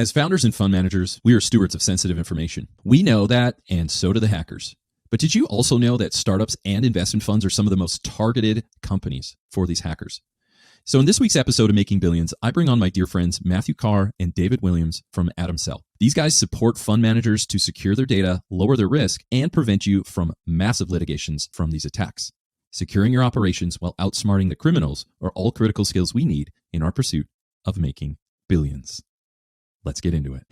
As founders and fund managers, we are stewards of sensitive information. We know that, and so do the hackers. But did you also know that startups and investment funds are some of the most targeted companies for these hackers? So in this week's episode of Making Billions, I bring on my dear friends Mathew Carr and David Williams from AtumCell. These guys support fund managers to secure their data, lower their risk, and prevent you from massive litigations from these attacks. Securing your operations while outsmarting the criminals are all critical skills we need in our pursuit of making billions. Let's get into it.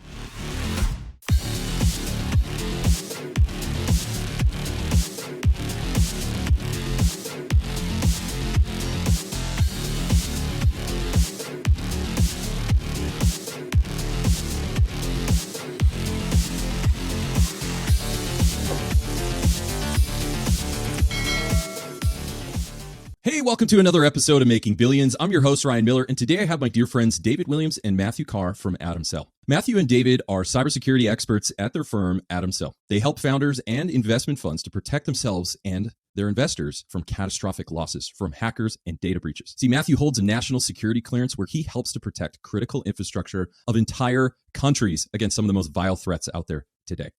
Hey, welcome to another episode of Making Billions. I'm your host, Ryan Miller, and today I have my dear friends David Williams and Mathew Carr from AtumCell. Mathew and David are cybersecurity experts at their firm, AtumCell. They help founders and investment funds to protect themselves and their investors from catastrophic losses from hackers and data breaches. See, Mathew holds a national security clearance where he helps to protect critical infrastructure of entire countries against some of the most vile threats out there today.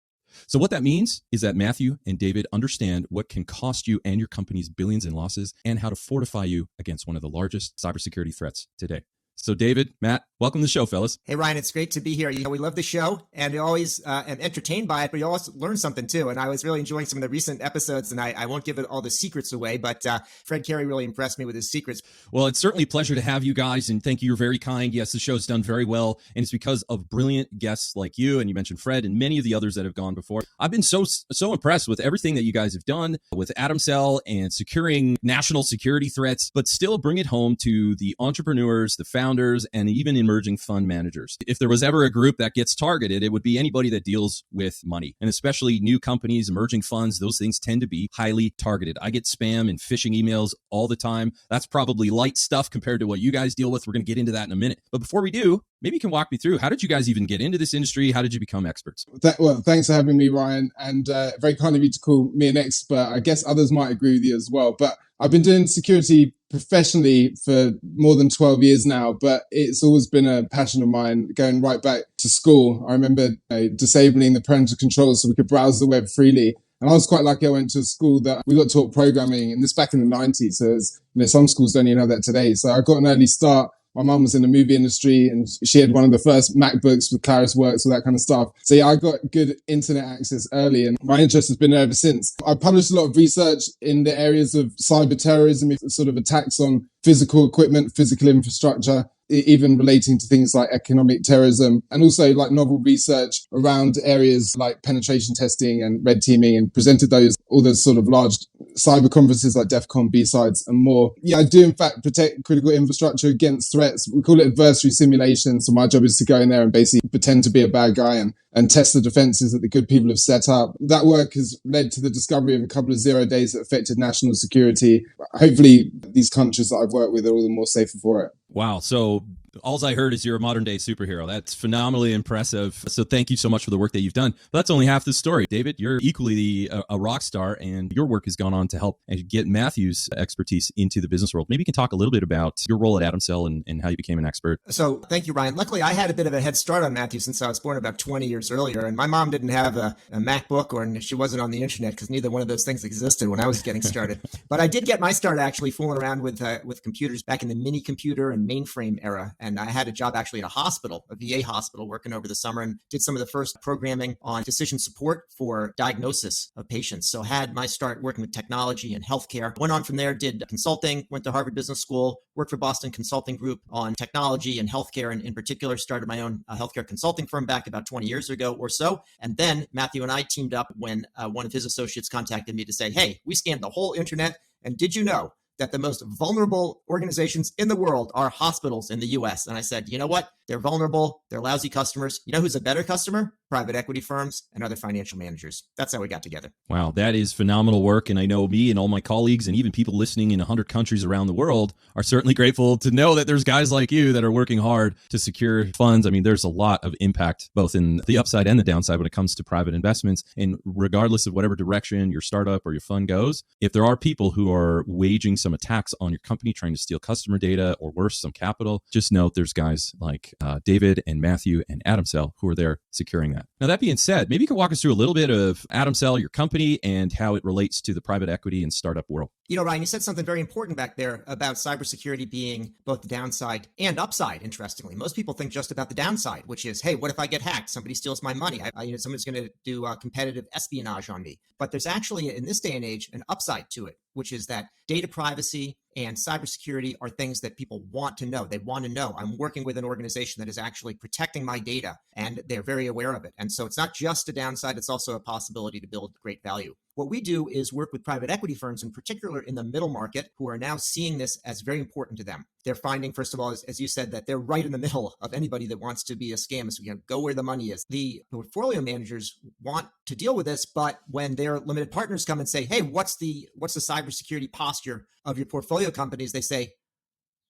So what that means is that Mathew and David understand what can cost you and your company's billions in losses and how to fortify you against one of the largest cybersecurity threats today. So David, Matt, welcome to the show, fellas. Hey, Ryan, it's great to be here. You know, we love the show and you always am entertained by it, but you always learn something too. And I was really enjoying some of the recent episodes, and I won't give it all the secrets away, but Fred Carey really impressed me with his secrets. Well, it's certainly a pleasure to have you guys, and thank you. You're very kind. Yes, the show's done very well, and it's because of brilliant guests like you, and you mentioned Fred and many of the others that have gone before. I've been so impressed with everything that you guys have done with AtumCell and securing national security threats, but still bring it home to the entrepreneurs, the founders, and even emerging fund managers. If there was ever a group that gets targeted, it would be anybody that deals with money, and especially new companies, emerging funds. Those things tend to be highly targeted. I get spam and phishing emails all the time. That's probably light stuff compared to what you guys deal with. We're going to get into that in a minute. But before we do, maybe you can walk me through, how did you guys even get into this industry? How did you become experts? Well, thanks for having me, Ryan, and very kind of you to call me an expert. I guess others might agree with you as well, but I've been doing security professionally for more than 12 years now, but it's always been a passion of mine going right back to school. I remember disabling the parental controls so we could browse the web freely. And I was quite lucky. I went to a school that we got taught programming, and this back in the 90s. So some schools don't even know that today. So I got an early start. My mum was in the movie industry and she had one of the first MacBooks with ClarisWorks, all that kind of stuff. So yeah, I got good internet access early and my interest has been there ever since. I published a lot of research in the areas of cyber terrorism, sort of attacks on physical equipment, physical infrastructure, even relating to things like economic terrorism, and also like novel research around areas like penetration testing and red teaming, and presented all those sort of large cyber conferences like DEF CON, B-Sides and more. Yeah, I do in fact protect critical infrastructure against threats. We call it adversary simulation. So my job is to go in there and basically pretend to be a bad guy and test the defenses that the good people have set up. That work has led to the discovery of a couple of 0 days that affected national security. Hopefully these countries that I've worked with are all the more safer for it. Wow. So all I heard is you're a modern day superhero. That's phenomenally impressive. So thank you so much for the work that you've done. But that's only half the story. David, you're equally a rock star, and your work has gone on to help and get Mathew's expertise into the business world. Maybe you can talk a little bit about your role at AtumCell and how you became an expert. So thank you, Ryan. Luckily, I had a bit of a head start on Mathew since I was born about 20 years earlier. And my mom didn't have a MacBook, or she wasn't on the internet because neither one of those things existed when I was getting started. But I did get my start actually fooling around with computers back in the mini computer and mainframe era. And I had a job actually at a hospital, a VA hospital, working over the summer, and did some of the first programming on decision support for diagnosis of patients. So had my start working with technology and healthcare. Went on from there, did consulting, went to Harvard Business School, worked for Boston Consulting Group on technology and healthcare, and in particular started my own healthcare consulting firm back about 20 years ago or so. And then Mathew and I teamed up when one of his associates contacted me to say, hey, we scanned the whole internet, and did you know that the most vulnerable organizations in the world are hospitals in the US? And I said, you know what? They're vulnerable. They're lousy customers. You know who's a better customer? Private equity firms and other financial managers. That's how we got together. Wow, that is phenomenal work. And I know me and all my colleagues and even people listening in 100 countries around the world are certainly grateful to know that there's guys like you that are working hard to secure funds. I mean, there's a lot of impact, both in the upside and the downside when it comes to private investments. And regardless of whatever direction your startup or your fund goes, if there are people who are waging some attacks on your company, trying to steal customer data or worse, some capital, just note there's guys like David and Mathew and AtumCell, who are there securing that. Now, that being said, maybe you can walk us through a little bit of AtumCell, your company, and how it relates to the private equity and startup world. You know, Ryan, you said something very important back there about cybersecurity being both the downside and upside, interestingly. Most people think just about the downside, which is, hey, what if I get hacked? Somebody steals my money. Someone's going to do competitive espionage on me. But there's actually, in this day and age, an upside to it, which is that data privacy and cybersecurity are things that people want to know. They want to know, I'm working with an organization that is actually protecting my data, and they're very aware of it. And so it's not just a downside, it's also a possibility to build great value. What we do is work with private equity firms, in particular in the middle market, who are now seeing this as very important to them. They're finding, first of all, as you said, that they're right in the middle of anybody that wants to be a scam. So, go where the money is. The portfolio managers want to deal with this, but when their limited partners come and say, hey, what's the cybersecurity posture of your portfolio companies? They say,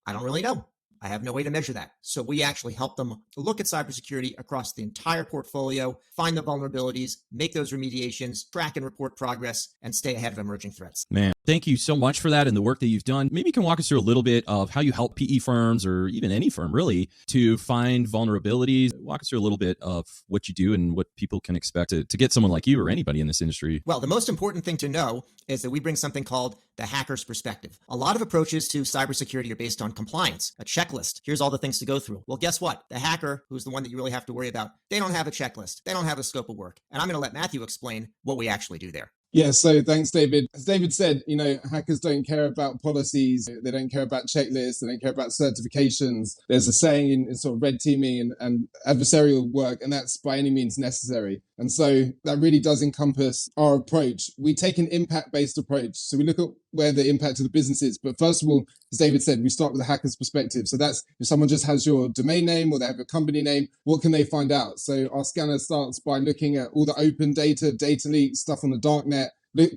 I don't really know. I have no way to measure that. So we actually help them look at cybersecurity across the entire portfolio, find the vulnerabilities, make those remediations, track and report progress, and stay ahead of emerging threats. Man, thank you so much for that and the work that you've done. Maybe you can walk us through a little bit of how you help PE firms, or even any firm really, to find vulnerabilities. Walk us through a little bit of what you do and what people can expect to get someone like you or anybody in this industry. Well, the most important thing to know is that we bring something called the hacker's perspective. A lot of approaches to cybersecurity are based on compliance, a checklist. Here's all the things to go through. Well, guess what? The hacker, who's the one that you really have to worry about, they don't have a checklist. They don't have a scope of work. And I'm going to let Mathew explain what we actually do there. Yeah, so thanks, David. As David said, hackers don't care about policies. They don't care about checklists. They don't care about certifications. There's a saying in sort of red teaming and adversarial work, and that's by any means necessary. And so that really does encompass our approach. We take an impact-based approach. So we look at where the impact of the business is. But first of all, as David said, we start with the hacker's perspective. So that's if someone just has your domain name or they have a company name, what can they find out? So our scanner starts by looking at all the open data, data leaks, stuff on the darknet,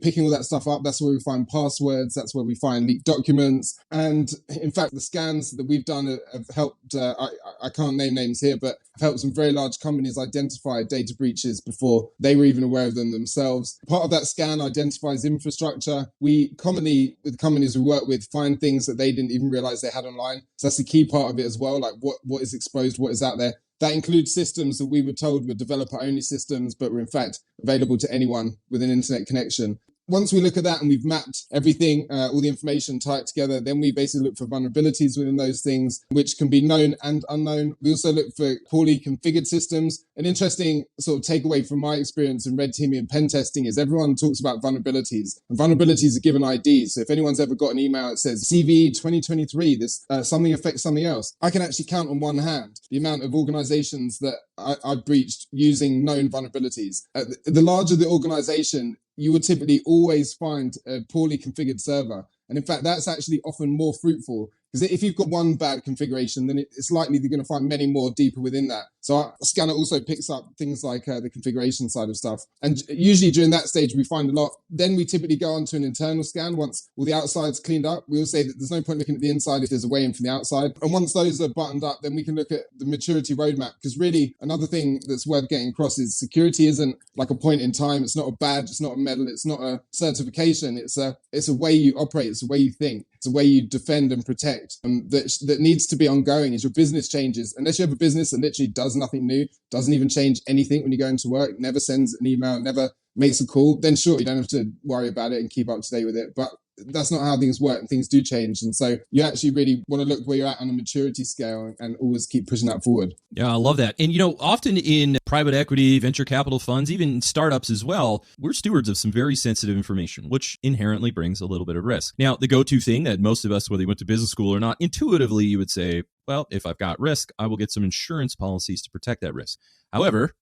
picking all that stuff up. That's where we find passwords. That's where we find leaked documents. And in fact, the scans that we've done have helped, I can't name names here, but have helped some very large companies identify data breaches before they were even aware of them themselves. Part of that scan identifies infrastructure. We commonly, with companies we work with, find things that they didn't even realize they had online. So that's the key part of it as well, like what is exposed, what is out there. That includes systems that we were told were developer-only systems, but were in fact available to anyone with an internet connection. Once we look at that and we've mapped everything, all the information tied together, then we basically look for vulnerabilities within those things, which can be known and unknown. We also look for poorly configured systems. An interesting sort of takeaway from my experience in red teaming and pen testing is everyone talks about vulnerabilities, and vulnerabilities are given IDs. So if anyone's ever got an email that says CV 2023, this something affects something else, I can actually count on one hand the amount of organizations that I've breached using known vulnerabilities. The larger the organization, you would typically always find a poorly configured server. And in fact, that's actually often more fruitful, because if you've got one bad configuration, then it's likely you're going to find many more deeper within that. So our scanner also picks up things like the configuration side of stuff. And usually during that stage, we find a lot. Then we typically go on to an internal scan. Once all the outside's cleaned up, we will say that there's no point looking at the inside if there's a way in from the outside. And once those are buttoned up, then we can look at the maturity roadmap. Because really, another thing that's worth getting across is security isn't like a point in time. It's not a badge. It's not a medal. It's not a certification. It's a way you operate. It's a way you think. It's a way you defend and protect. That needs to be ongoing as your business changes. Unless you have a business that literally does nothing new, doesn't even change anything when you go into work, never sends an email, never makes a call, then sure, you don't have to worry about it and keep up to date with it. But that's not how things work, and things do change. And so you actually really want to look where you're at on a maturity scale and always keep pushing that forward. Yeah, I love that. And, often in private equity, venture capital funds, even startups as well, we're stewards of some very sensitive information, which inherently brings a little bit of risk. Now, the go-to thing that most of us, whether you went to business school or not, intuitively, you would say, well, if I've got risk, I will get some insurance policies to protect that risk. However,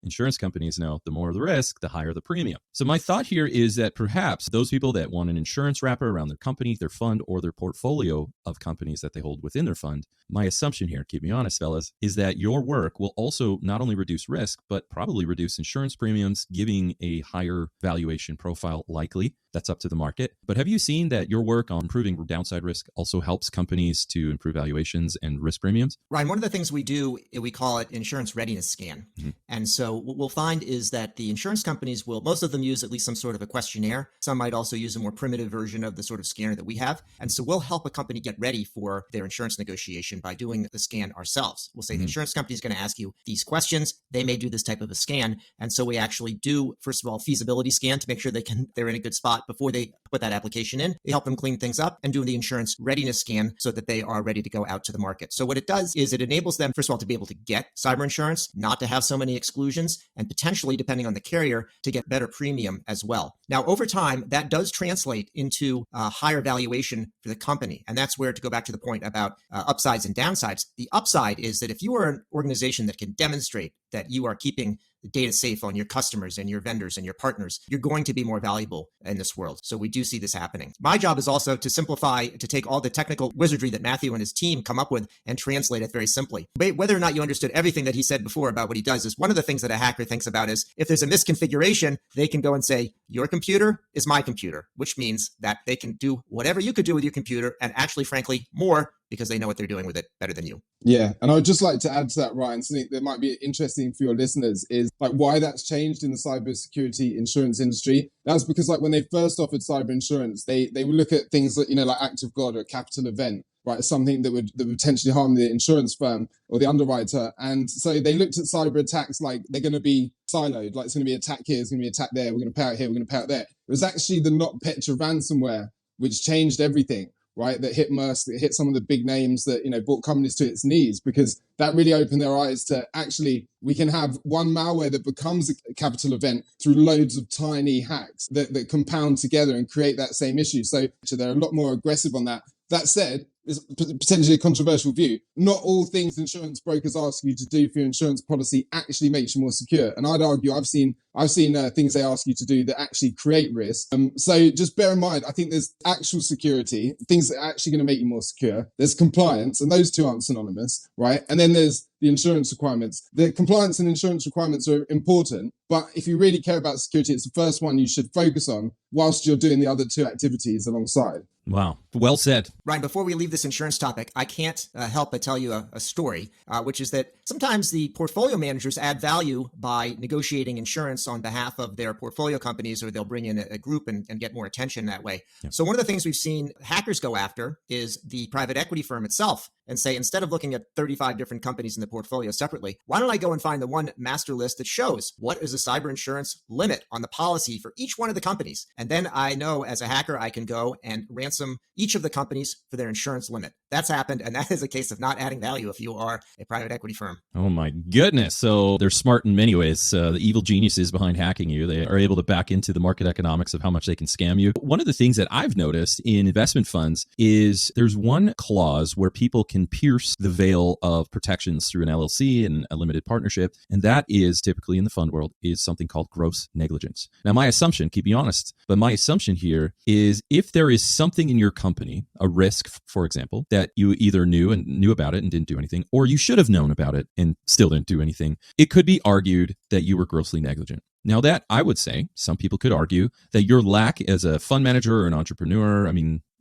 insurance companies know the more the risk, the higher the premium. So my thought here is that perhaps those people that want an insurance wrapper around their company, their fund, or their portfolio of companies that they hold within their fund, my assumption here, keep me honest, fellas, is that your work will also not only reduce risk, but probably reduce insurance premiums, giving a higher valuation profile likely. That's up to the market. But have you seen that your work on improving downside risk also helps companies to improve valuations and risk premiums? Ryan, one of the things we do, we call it insurance readiness scan. And so what we'll find is that the insurance companies most of them use at least some sort of a questionnaire. Some might also use a more primitive version of the sort of scanner that we have. And so we'll help a company get ready for their insurance negotiation by doing the scan ourselves. We'll say the insurance company is going to ask you these questions. They may do this type of a scan. And so we actually do, first of all, feasibility scan to make sure they're in a good spot before they put that application in. We help them clean things up and do the insurance readiness scan so that they are ready to go out to the market. So what it does is it enables them, first of all, to be able to get cyber insurance, not to have so many exclusions, and potentially, depending on the carrier, to get better premium as well. Now, over time, that does translate into a higher valuation for the company. And that's where, to go back to the point about upsides and downsides, the upside is that if you are an organization that can demonstrate that you are keeping the data safe on your customers and your vendors and your partners, you're going to be more valuable in this world. So we do see this happening. My job is also to simplify, to take all the technical wizardry that Mathew and his team come up with and translate it very simply. Whether or not you understood everything that he said before about what he does is one of the things that a hacker thinks about is if there's a misconfiguration, they can go and say, your computer is my computer, which means that they can do whatever you could do with your computer and actually, frankly, more because they know what they're doing with it better than you. Yeah. And I would just like to add to that, Ryan, something that might be interesting for your listeners is like why that's changed in the cybersecurity insurance industry. That's because like when they first offered cyber insurance, they would look at things like, like act of God or a capital event, right? Something that would potentially harm the insurance firm or the underwriter. And so they looked at cyber attacks like they're going to be siloed, like it's going to be attack here, it's going to be attack there, we're going to pay out here, we're going to pay out there. It was actually the NotPetya ransomware which changed everything. Right, that hit Maersk, that hit some of the big names that, brought companies to its knees, because that really opened their eyes to actually, we can have one malware that becomes a capital event through loads of tiny hacks that compound together and create that same issue. So they're a lot more aggressive on that. That said, it's potentially a controversial view. Not all things insurance brokers ask you to do for your insurance policy actually makes you more secure. And I'd argue I've seen things they ask you to do that actually create risk. So just bear in mind, I think there's actual security, things that are actually going to make you more secure. There's compliance, and those two aren't synonymous, right? And then there's the insurance requirements. The compliance and insurance requirements are important, but if you really care about security, it's the first one you should focus on whilst you're doing the other two activities alongside. Wow. Well said. Ryan, before we leave this insurance topic, I can't help but tell you a story, which is that sometimes the portfolio managers add value by negotiating insurance on behalf of their portfolio companies, or they'll bring in a group and get more attention that way. Yeah. So one of the things we've seen hackers go after is the private equity firm itself and say, instead of looking at 35 different companies in the portfolio separately, why don't I go and find the one master list that shows what is the cyber insurance limit on the policy for each one of the companies? And then I know as a hacker, I can go and ransom each of the companies for their insurance limit. That's happened. And that is a case of not adding value if you are a private equity firm. Oh my goodness. So they're smart in many ways. The evil geniuses behind hacking you, they are able to back into the market economics of how much they can scam you. One of the things that I've noticed in investment funds is there's one clause where people can pierce the veil of protections through an LLC and a limited partnership. And that is typically in the fund world is something called gross negligence. Now, my assumption, keep me honest, but my assumption here is if there is something in your company, a risk, for example, that you either knew about it and didn't do anything, or you should have known about it and still didn't do anything, it could be argued that you were grossly negligent. Now that I would say some people could argue that your lack as a fund manager or an entrepreneur,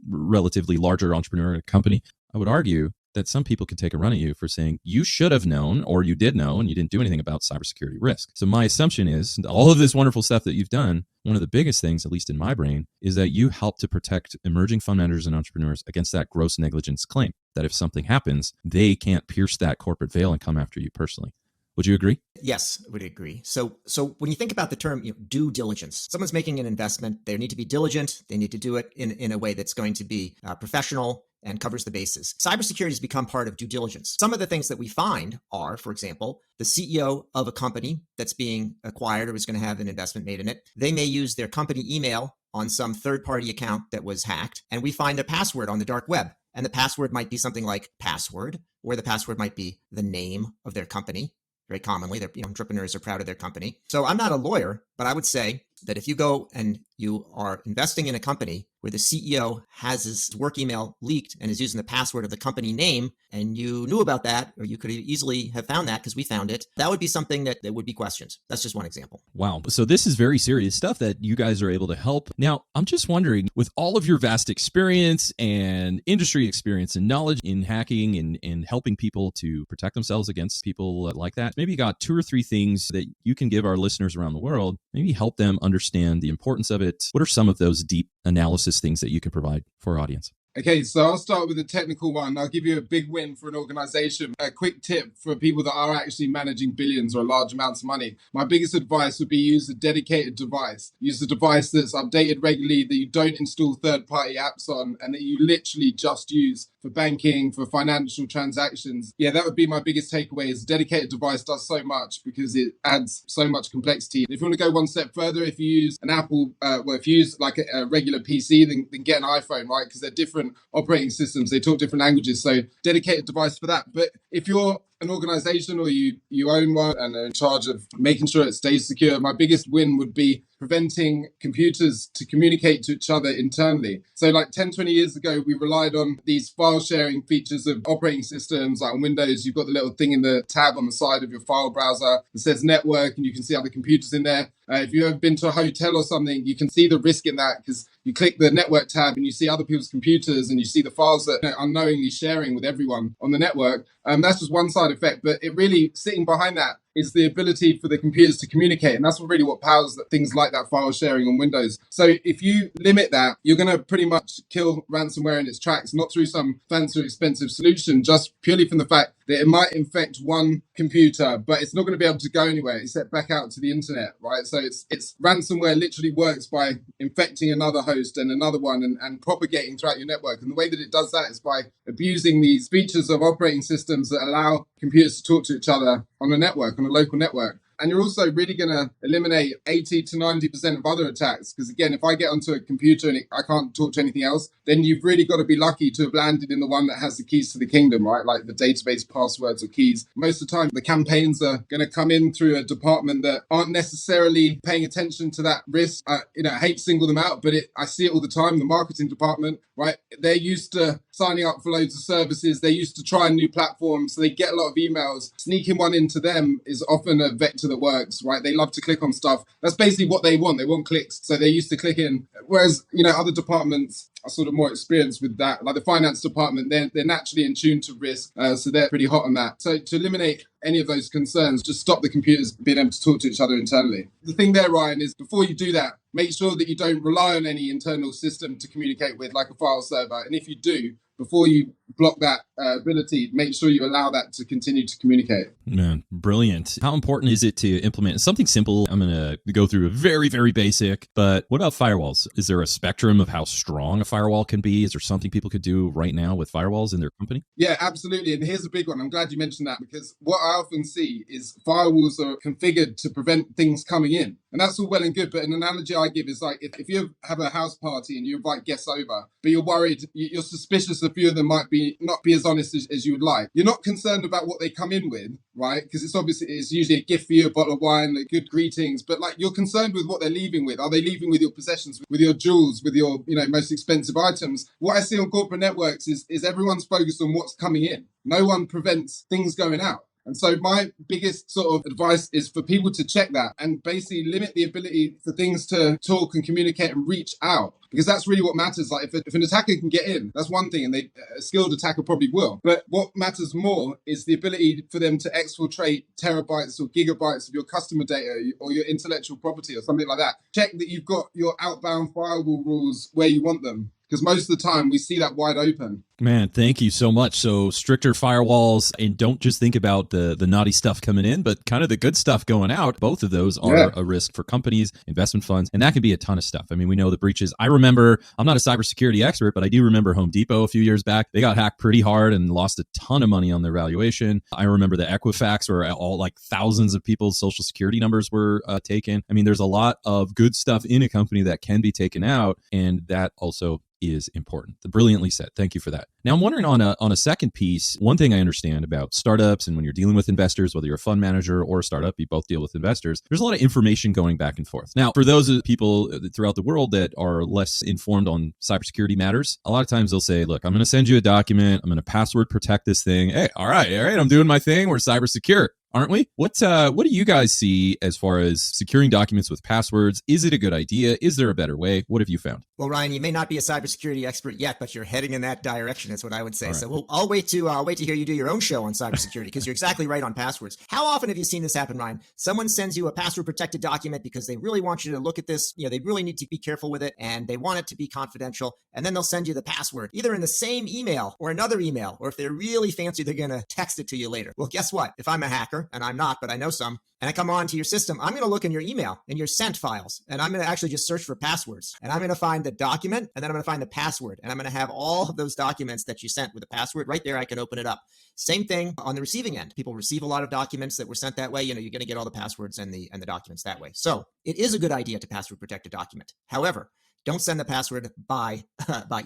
relatively larger entrepreneur at a company, I would argue that some people could take a run at you for saying you should have known or you did know and you didn't do anything about cybersecurity risk. So my assumption is all of this wonderful stuff that you've done, one of the biggest things, at least in my brain, is that you help to protect emerging fund managers and entrepreneurs against that gross negligence claim, that if something happens, they can't pierce that corporate veil and come after you personally. Would you agree? Yes, I would agree. So when you think about the term due diligence, someone's making an investment, they need to be diligent. They need to do it in a way that's going to be professional and covers the bases. Cybersecurity has become part of due diligence. Some of the things that we find are, for example, the CEO of a company that's being acquired or is going to have an investment made in it. They may use their company email on some third-party account that was hacked, and we find a password on the dark web. And the password might be something like password, or the password might be the name of their company. Very commonly, entrepreneurs are proud of their company. So I'm not a lawyer, but I would say that if you go and you are investing in a company where the CEO has his work email leaked and is using the password of the company name, and you knew about that, or you could easily have found that because we found it, that would be something that would be questioned. That's just one example. Wow. So this is very serious stuff that you guys are able to help. Now, I'm just wondering, with all of your vast experience and industry experience and knowledge in hacking and helping people to protect themselves against people like that, maybe you got 2 or 3 things that you can give our listeners around the world, maybe help them understand the importance of it. What are some of those deep analysis things that you can provide for our audience? Okay, so I'll start with a technical one. I'll give you a big win for an organization. A quick tip for people that are actually managing billions or large amounts of money. My biggest advice would be use a dedicated device. Use a device that's updated regularly, that you don't install third-party apps on, and that you literally just use for banking, for financial transactions. Yeah, that would be my biggest takeaway, is a dedicated device does so much because it adds so much complexity. If you want to go one step further, if you use an Apple, if you use like a regular PC, then get an iPhone, right? Because they're different operating systems. They talk different languages. So dedicated device for that. But if you're an organization or you own one and are in charge of making sure it stays secure, my biggest win would be preventing computers to communicate to each other internally. So like 10, 20 years ago, we relied on these file sharing features of operating systems. Like on Windows, you've got the little thing in the tab on the side of your file browser that says network, and you can see other computers in there. If you've ever been to a hotel or something, you can see the risk in that because you click the network tab and you see other people's computers and you see the files that they're unknowingly sharing with everyone on the network. That's just one side effect, but it really, sitting behind that is the ability for the computers to communicate. And that's really what powers things like that file sharing on Windows. So if you limit that, you're going to pretty much kill ransomware in its tracks, not through some fancy or expensive solution, just purely from the fact that it might infect one computer, but it's not going to be able to go anywhere except back out to the internet, right? So it's ransomware literally works by infecting another host and another one and propagating throughout your network. And the way that it does that is by abusing these features of operating systems that allow computers to talk to each other on a network, on a local network. And you're also really going to eliminate 80 to 90% of other attacks. Because again, if I get onto a computer and I can't talk to anything else, then you've really got to be lucky to have landed in the one that has the keys to the kingdom, right? Like the database passwords or keys. Most of the time, the campaigns are going to come in through a department that aren't necessarily paying attention to that risk. I hate to single them out, but I see it all the time. The marketing department, right? They're used to signing up for loads of services. They're used to trying new platforms. So they get a lot of emails. Sneaking one into them is often a vector that works, right? They love to click on stuff. That's basically what they want. They want clicks. So they're used to clicking. Whereas, other departments are sort of more experienced with that. Like the finance department, they're naturally in tune to risk. So they're pretty hot on that. So to eliminate any of those concerns, just stop the computers being able to talk to each other internally. The thing there, Ryan, is before you do that, make sure that you don't rely on any internal system to communicate with, like a file server. And if you do, before you block that ability, make sure you allow that to continue to communicate. Man, brilliant. How important is it to implement something simple? I'm going to go through a very, very basic, but what about firewalls? Is there a spectrum of how strong a firewall can be? Is there something people could do right now with firewalls in their company? Yeah, absolutely. And here's a big one. I'm glad you mentioned that, because what I often see is firewalls are configured to prevent things coming in. And that's all well and good. But an analogy I give is like, if you have a house party and you invite guests over, but you're worried, you're suspicious a few of them might not be as honest as you would like. You're not concerned about what they come in with, right? Because it's usually a gift for you, a bottle of wine, like good greetings. But like, you're concerned with what they're leaving with. Are they leaving with your possessions, with your jewels, with your most expensive items? What I see on corporate networks is everyone's focused on what's coming in. No one prevents things going out. And so my biggest sort of advice is for people to check that and basically limit the ability for things to talk and communicate and reach out, because that's really what matters. Like if an attacker can get in, that's one thing, and a skilled attacker probably will. But what matters more is the ability for them to exfiltrate terabytes or gigabytes of your customer data or your intellectual property or something like that. Check that you've got your outbound firewall rules where you want them, because most of the time we see that wide open. Man, thank you so much. So stricter firewalls, and don't just think about the naughty stuff coming in, but kind of the good stuff going out. Both of those are a risk for companies, investment funds, and that can be a ton of stuff. I mean, we know the breaches. I remember, I'm not a cybersecurity expert, but I do remember Home Depot a few years back. They got hacked pretty hard and lost a ton of money on their valuation. I remember the Equifax, where all like thousands of people's social security numbers were taken. I mean, there's a lot of good stuff in a company that can be taken out, and that also is important. Brilliantly said. Thank you for that. Now, I'm wondering on a second piece, one thing I understand about startups and when you're dealing with investors, whether you're a fund manager or a startup, you both deal with investors, there's a lot of information going back and forth. Now, for those people throughout the world that are less informed on cybersecurity matters, a lot of times they'll say, look, I'm going to send you a document. I'm going to password protect this thing. Hey, all right, I'm doing my thing. We're cyber secure, aren't we? What do you guys see as far as securing documents with passwords? Is it a good idea? Is there a better way? What have you found? Well, Ryan, you may not be a cybersecurity expert yet, but you're heading in that direction is what I would say. Right. So I'll wait to hear you do your own show on cybersecurity because you're exactly right on passwords. How often have you seen this happen, Ryan? Someone sends you a password protected document because they really want you to look at this. They really need to be careful with it and they want it to be confidential. And then they'll send you the password either in the same email or another email, or if they're really fancy, they're going to text it to you later. Well, guess what? If I'm a hacker, and I'm not, but I know some, and I come on to your system, I'm going to look in your email and your sent files, and I'm going to actually just search for passwords. And I'm going to find the document, and then I'm going to find the password. And I'm going to have all of those documents that you sent with the password right there. I can open it up. Same thing on the receiving end. People receive a lot of documents that were sent that way. You're going to get all the passwords and the documents that way. So it is a good idea to password protect a document. However, don't send the password by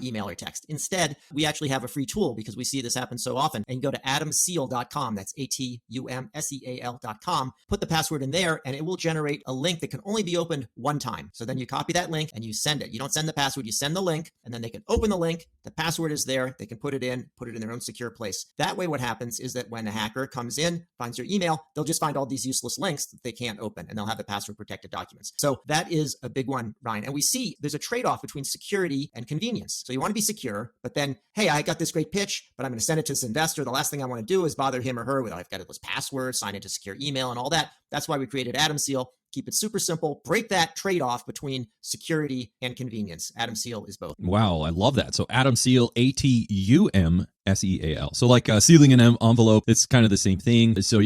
email or text. Instead, we actually have a free tool because we see this happen so often. And you go to AtumCell.com. That's AtumCell.com. Put the password in there and it will generate a link that can only be opened one time. So then you copy that link and you send it. You don't send the password, you send the link, and then they can open the link. The password is there. They can put it in their own secure place. That way, what happens is that when a hacker comes in, finds your email, they'll just find all these useless links that they can't open and they'll have the password protected documents. So that is a big one, Ryan. And we see there's a trade-off between security and convenience. So you want to be secure, but then, hey, I got this great pitch, but I'm going to send it to this investor. The last thing I want to do is bother him or her with, I've got this password, sign into secure email and all that. That's why we created AtumCell. Keep it super simple. Break that trade-off between security and convenience. AtumCell is both. Wow, I love that. So AtumCell, AtumCell. So like sealing an envelope, it's kind of the same thing. So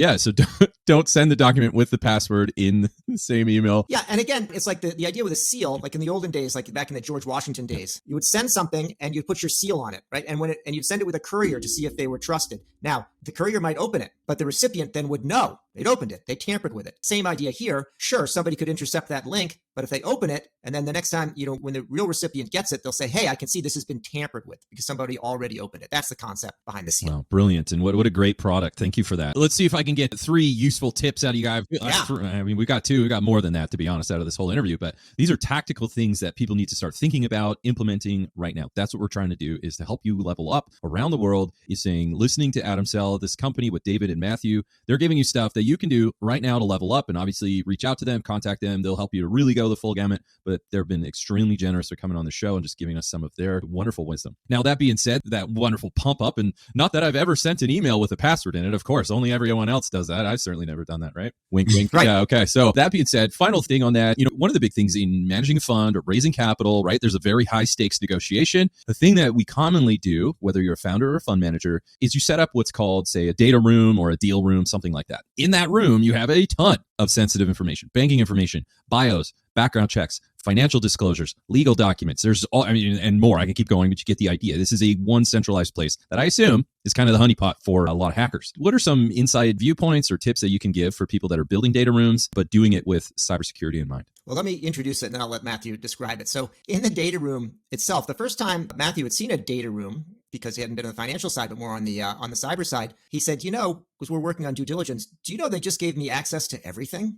don't send the document with the password in the same email. Yeah, and again, it's like the idea with a seal, like in the olden days, like back in the George Washington days, you would send something and you'd put your seal on it, right? And you'd send it with a courier to see if they were trusted. Now, the courier might open it, but the recipient then would know they'd opened it. They tampered with it. Same idea here. Sure, somebody could intercept that link, but if they open it, and then the next time, when the real recipient gets it, they'll say, hey, I can see this has been tampered with because somebody already opened it. That's the concept behind the seal. Wow, brilliant. And what a great product. Thank you for that. Let's see if I can get 3 useful tips out of you guys. Yeah. I mean, we got 2. We got more than that, to be honest, out of this whole interview. But these are tactical things that people need to start thinking about implementing right now. That's what we're trying to do, is to help you level up around the world. Is saying, listening to AtumCell, this company with David and Mathew, they're giving you stuff that you can do right now to level up. And obviously, reach out to them, contact them. They'll help you to really go the full gamut. But they've been extremely generous for coming on the show and just giving us some of their wonderful wisdom. Now, that being said, that wonderful pump up, and not that I've ever sent an email with a password in it. Of course, only everyone else does that. I've certainly never done that, right? Wink, wink. Right. Yeah, okay. So that being said, final thing on that, one of the big things in managing a fund or raising capital, right? There's a very high stakes negotiation. The thing that we commonly do, whether you're a founder or a fund manager, is you set up what's called, say, a data room or a deal room, something like that. In that room, you have a ton of sensitive information, banking information, bios, background checks, financial disclosures, legal documents. There's all, and more. I can keep going, but you get the idea. This is a one centralized place that I assume is kind of the honeypot for a lot of hackers. What are some inside viewpoints or tips that you can give for people that are building data rooms, but doing it with cybersecurity in mind? Well, let me introduce it and then I'll let Mathew describe it. So in the data room itself, the first time Mathew had seen a data room, because he hadn't been on the financial side, but more on the cyber side, he said, because we're working on due diligence, do you know they just gave me access to everything?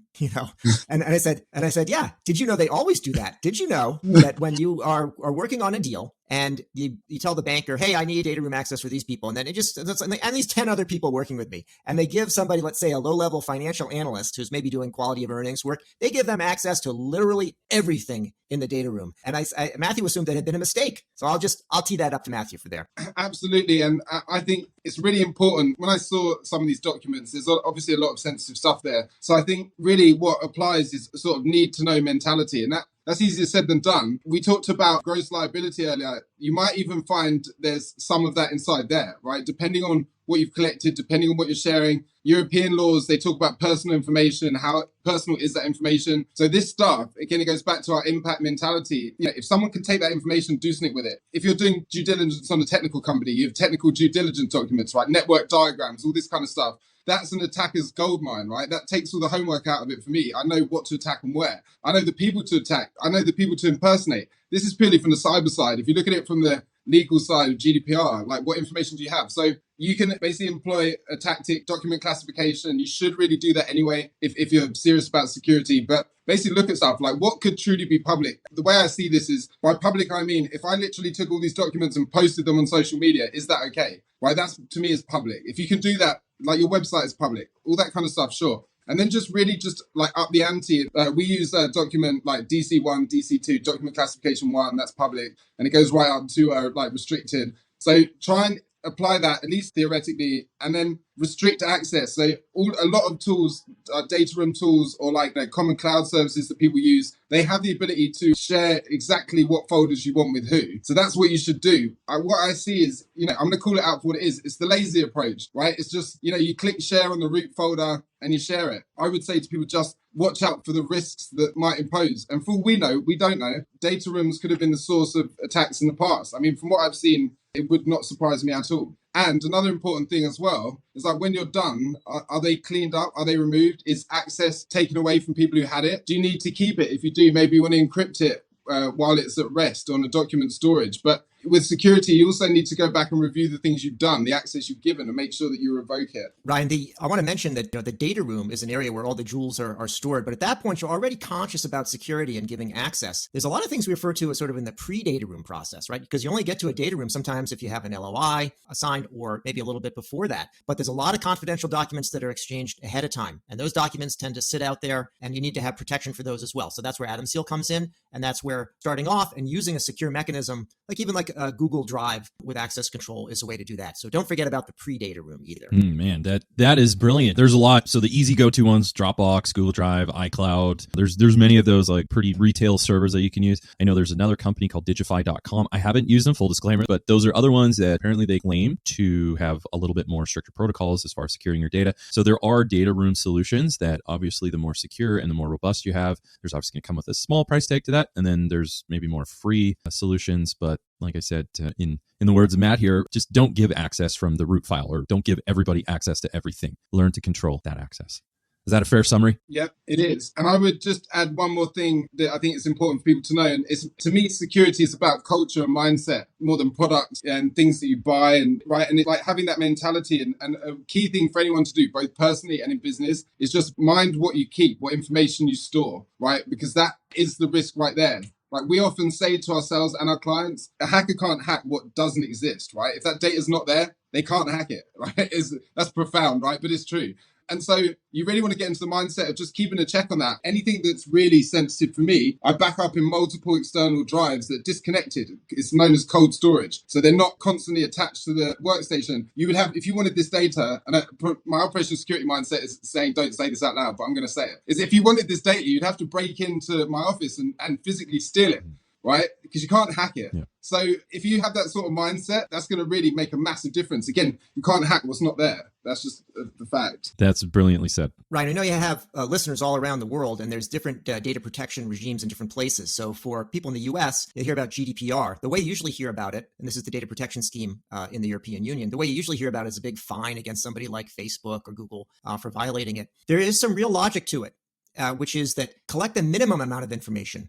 And I said, yeah. Did you know they always do that? Did you know that when you are working on a deal and you tell the banker, hey, I need data room access for these people, and then and these 10 other people working with me, and they give somebody, let's say, a low-level financial analyst who's maybe doing quality of earnings work, they give them access to literally everything in the data room. And Mathew assumed that had been a mistake. So I'll tee that up to Mathew for there. Absolutely. And I think it's really important. When I saw some of these documents, there's obviously a lot of sensitive stuff there. So I think really what applies is a sort of need to know mentality. And that's easier said than done. We talked about gross liability earlier. You might even find there's some of that inside there, right? Depending on what you've collected, depending on what you're sharing. European laws, they talk about personal information, how personal is that information. So this stuff, again, it goes back to our impact mentality. If someone can take that information, do something with it. If you're doing due diligence on a technical company, you have technical due diligence documents, right? Network diagrams, all this kind of stuff. That's an attacker's goldmine, right? That takes all the homework out of it for me. I know what to attack and where. I know the people to attack. I know the people to impersonate. This is purely from the cyber side. If you look at it from the legal side of GDPR. Like, what information do you have? So you can basically employ a tactic, document classification. You should really do that anyway if you're serious about security. But basically look at stuff like what could truly be public. The way I see this is, by public, I mean, if I literally took all these documents and posted them on social media, is that okay? Right? That's, to me, is public. If you can do that, like your website is public, all that kind of stuff, sure. And then just really just like up the ante. We use a document like DC1, DC2, document classification 1, that's public. And it goes right up to like restricted. So try and apply that, at least theoretically, and then restrict access. So a lot of tools, data room tools, or like the common cloud services that people use, they have the ability to share exactly what folders you want with who. So that's what you should do. What I see is, I'm going to call it out for what it is. It's the lazy approach, right? It's just, you click share on the root folder and you share it. I would say to people, just watch out for the risks that might impose. And for all we know, we don't know, data rooms could have been the source of attacks in the past. I mean, from what I've seen, it would not surprise me at all. And another important thing as well is like when you're done, are they cleaned up? Are they removed? Is access taken away from people who had it? Do you need to keep it? If you do, maybe you want to encrypt it while it's at rest on a document storage. But with security, you also need to go back and review the things you've done, the access you've given, and make sure that you revoke it. Ryan, I want to mention that the data room is an area where all the jewels are stored. But at that point, you're already conscious about security and giving access. There's a lot of things we refer to as sort of in the pre-data room process, right? Because you only get to a data room sometimes if you have an LOI assigned or maybe a little bit before that. But there's a lot of confidential documents that are exchanged ahead of time. And those documents tend to sit out there, and you need to have protection for those as well. So that's where AtumCell comes in. And that's where starting off and using a secure mechanism, like Google Drive with access control, is a way to do that. So don't forget about the pre-data room either. Man, that is brilliant. There's a lot. So the easy go-to ones, Dropbox, Google Drive, iCloud. There's many of those like pretty retail servers that you can use. I know there's another company called Digify.com. I haven't used them, full disclaimer, but those are other ones that apparently they claim to have a little bit more stricter protocols as far as securing your data. So there are data room solutions that obviously the more secure and the more robust you have, there's obviously going to come with a small price tag to that. And then there's maybe more free solutions. But like I said, in the words of Matt here, just don't give access from the root file, or don't give everybody access to everything. Learn to control that access. Is that a fair summary? Yep, it is. And I would just add one more thing that I think is important for people to know. And to me, security is about culture and mindset more than products and things that you buy. And it's like having that mentality. And a key thing for anyone to do, both personally and in business, is just mind what you keep, what information you store, right? Because that is the risk right there. Like we often say to ourselves and our clients, a hacker can't hack what doesn't exist, right? If that data is not there, they can't hack it, right? That's profound, right? But it's true. And so you really want to get into the mindset of just keeping a check on that. Anything that's really sensitive for me, I back up in multiple external drives that are disconnected. It's known as cold storage. So they're not constantly attached to the workstation. You would have, if you wanted this data, and my operational security mindset is saying, don't say this out loud, but I'm going to say it, is if you wanted this data, you'd have to break into my office and physically steal it. Right? Because you can't hack it. Yeah. So if you have that sort of mindset, that's going to really make a massive difference. Again, you can't hack what's not there. That's just the fact. That's brilliantly said. Ryan, I know you have listeners all around the world, and there's different data protection regimes in different places. So for people in the US, they hear about GDPR. The way you usually hear about it, and this is the data protection scheme in the European Union, the way you usually hear about it is a big fine against somebody like Facebook or Google for violating it. There is some real logic to it. Which is that collect the minimum amount of information.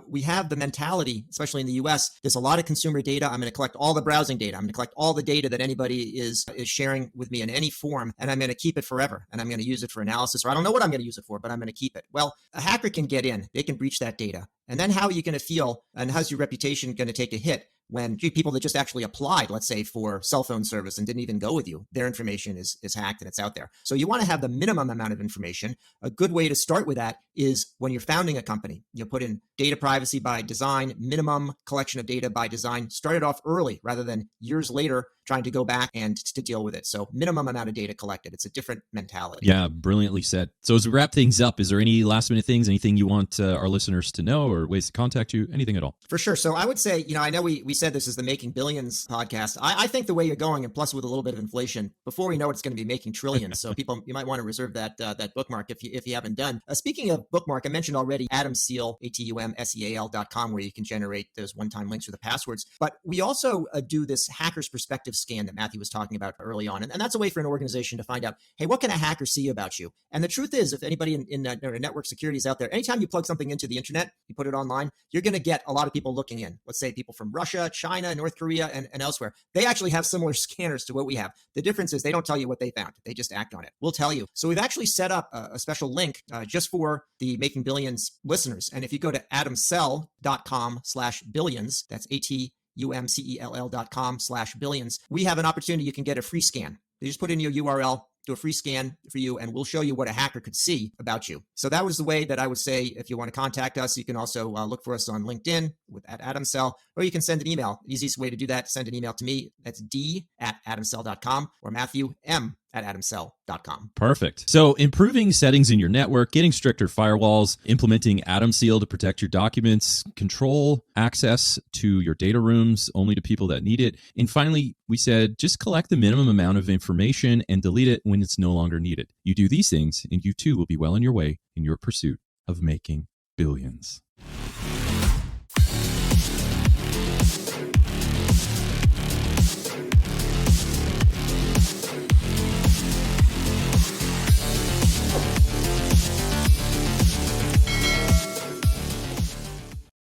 We have the mentality, especially in the US, there's a lot of consumer data. I'm going to collect all the browsing data. I'm going to collect all the data that anybody is sharing with me in any form, and I'm going to keep it forever. And I'm going to use it for analysis, or I don't know what I'm going to use it for, but I'm going to keep it. Well, a hacker can get in, they can breach that data. And then how are you going to feel, and how's your reputation going to take a hit when people that just actually applied, let's say, for cell phone service and didn't even go with you, their information is hacked and it's out there. So you want to have the minimum amount of information. A good way to start with that is when you're founding a company, you put in data privacy by design, minimum collection of data by design. Start it off early rather than years later trying to go back and to deal with it. So minimum amount of data collected. It's a different mentality. Yeah, brilliantly said. So as we wrap things up, is there any last minute things, anything you want our listeners to know, or ways to contact you, anything at all? For sure. So I would say, I know we said this is the Making Billions podcast. I think the way you're going, and plus with a little bit of inflation, before we know it's going to be making trillions. So people, you might want to reserve that bookmark if you haven't done. Speaking of bookmark, I mentioned already AtumCell, AtumCell.com, where you can generate those one-time links or the passwords. But we also do this Hacker's Perspective scan that Mathew was talking about early on. And that's a way for an organization to find out, hey, what can a hacker see about you? And the truth is, if anybody in network security is out there, anytime you plug something into the internet, you put it online, you're going to get a lot of people looking in. Let's say people from Russia, China, North Korea, and elsewhere. They actually have similar scanners to what we have. The difference is they don't tell you what they found. They just act on it. We'll tell you. So we've actually set up a special link just for the Making Billions listeners. And if you go to AtumCell.com/billions, that's AtumCell.com/billions, we have an opportunity. You can get a free scan. You just put in your URL, do a free scan for you, and we'll show you what a hacker could see about you. So that was the way that I would say, if you want to contact us, you can also look for us on LinkedIn at AtumCell, or you can send an email. The easiest way to do that, send an email to me. That's d@atumcell.com, or Mathew, m@atumcell.com. Perfect. So improving settings in your network, getting stricter firewalls, implementing AtumSeal to protect your documents, control access to your data rooms only to people that need it. And finally, we said just collect the minimum amount of information and delete it when it's no longer needed. You do these things and you too will be well on your way in your pursuit of making billions.